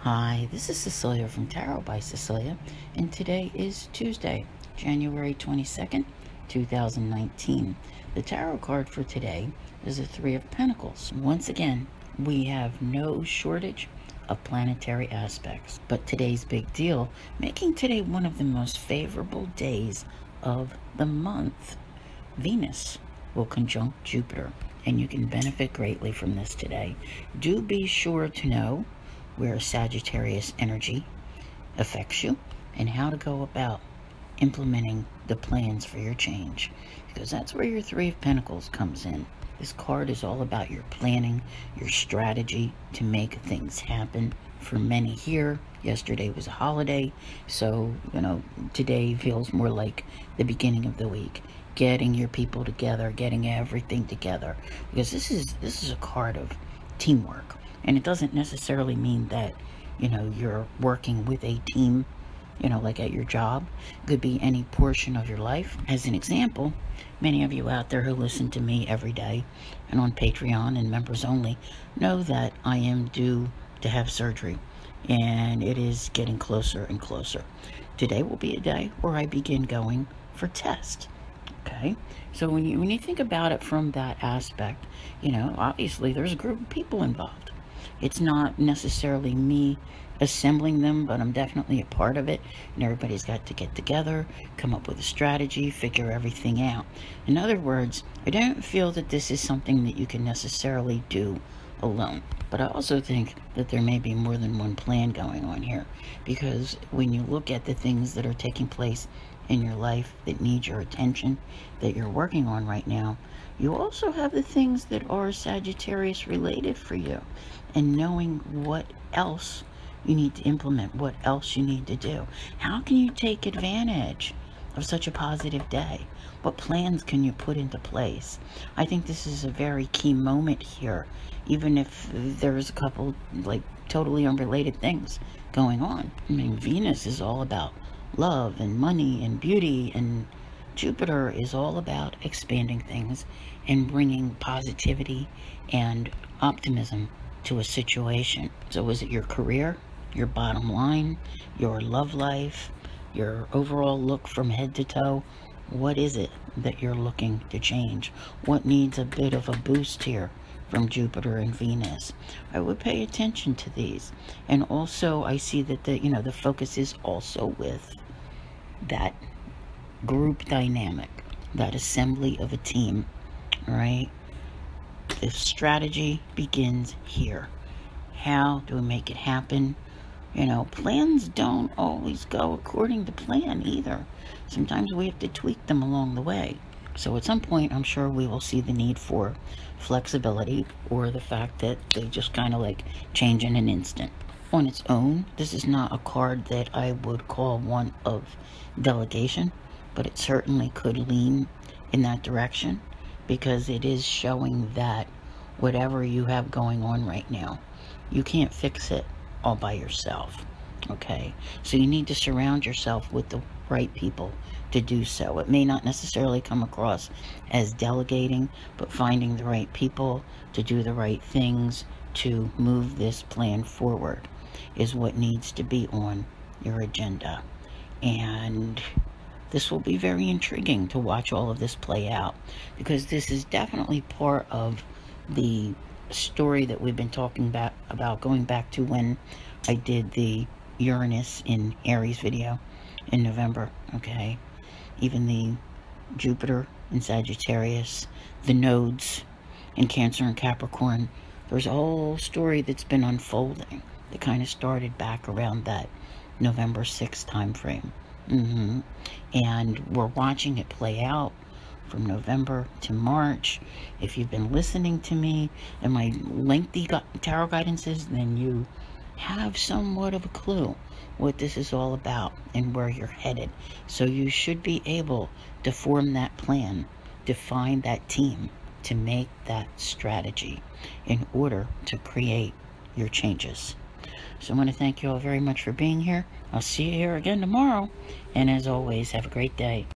Hi, this is Cecilia from Tarot by Cecilia, and today is Tuesday, January 22nd, 2019. The tarot card for today is the Three of Pentacles. Once again, we have no shortage of planetary aspects, but today's big deal, making today one of the most favorable days of the month. Venus will conjunct Jupiter, and you can benefit greatly from this today. Do be sure to know where Sagittarius energy affects you and how to go about implementing the plans for your change, because that's where your Three of Pentacles comes in. This card is all about your planning, your strategy to make things happen. For many here, yesterday was a holiday, so today feels more like the beginning of the week, getting your people together, getting everything together, because this is a card of teamwork. And it doesn't necessarily mean that, you're working with a team, like at your job. It could be any portion of your life. As an example, many of you out there who listen to me every day and on Patreon and members only know that I am due to have surgery, and it is getting closer and closer. Today will be a day where I begin going for tests. Okay, so when you think about it from that aspect, obviously there's a group of people involved. It's not necessarily me assembling them, but I'm definitely a part of it, and everybody's got to get together, come up with a strategy, figure everything out. In other words, I don't feel that this is something that you can necessarily do alone, but I also think that there may be more than one plan going on here, because when you look at the things that are taking place in your life that need your attention, that you're working on right now, you also have the things that are Sagittarius related for you, and knowing what else you need to implement, what else you need to do. How can you take advantage of such a positive day? What plans can you put into place? I think this is a very key moment here, even if there's a couple like totally unrelated things going on. I mean, Venus is all about love and money and beauty, and Jupiter is all about expanding things and bringing positivity and optimism to a situation. So is it your career, your bottom line, your love life, your overall look from head to toe? What is it that you're looking to change? What needs a bit of a boost here from Jupiter and Venus? I would pay attention to these. And also I see that the focus is also with that group dynamic, that assembly of a team, right? The strategy begins here. How do we make it happen? Plans don't always go according to plan either. Sometimes we have to tweak them along the way. So at some point, I'm sure we will see the need for flexibility, or the fact that they just kind of like change in an instant. On its own, this is not a card that I would call one of delegation, but it certainly could lean in that direction, because it is showing that whatever you have going on right now, you can't fix it all by yourself. Okay, so you need to surround yourself with the right people to do so. It may not necessarily come across as delegating, but finding the right people to do the right things to move this plan forward is what needs to be on your agenda. And this will be very intriguing to watch all of this play out, because this is definitely part of the story that we've been talking about going back to when I did the Uranus in Aries video in November. Okay, even the Jupiter in Sagittarius, the nodes in Cancer and Capricorn, there's a whole story that's been unfolding that kind of started back around that November 6th time frame. And we're watching it play out from November to March. If you've been listening to me and my lengthy tarot guidances, then you have somewhat of a clue what this is all about and where you're headed. So you should be able to form that plan, to find that team, to make that strategy in order to create your changes. So I want to thank you all very much for being here. I'll see you here again tomorrow. And as always, have a great day.